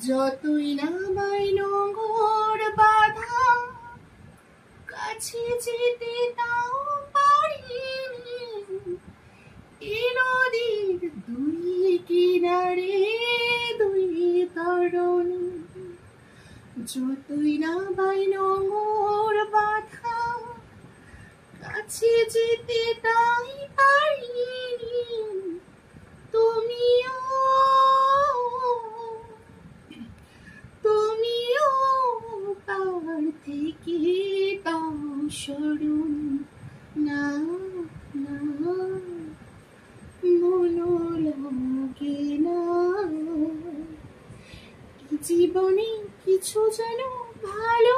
যতই না বাইনগর বাধা, কাছে যেতে তাও পারি। এ নদীর দুই কিনারে দুই তরণী, যতই না বাইনগর বাধা, কাছে যেতে তাই পারি। তুমিও পার থেকে তাও সরুন না, না মনো লাগে না। জীবনে কিছু যেন ভালো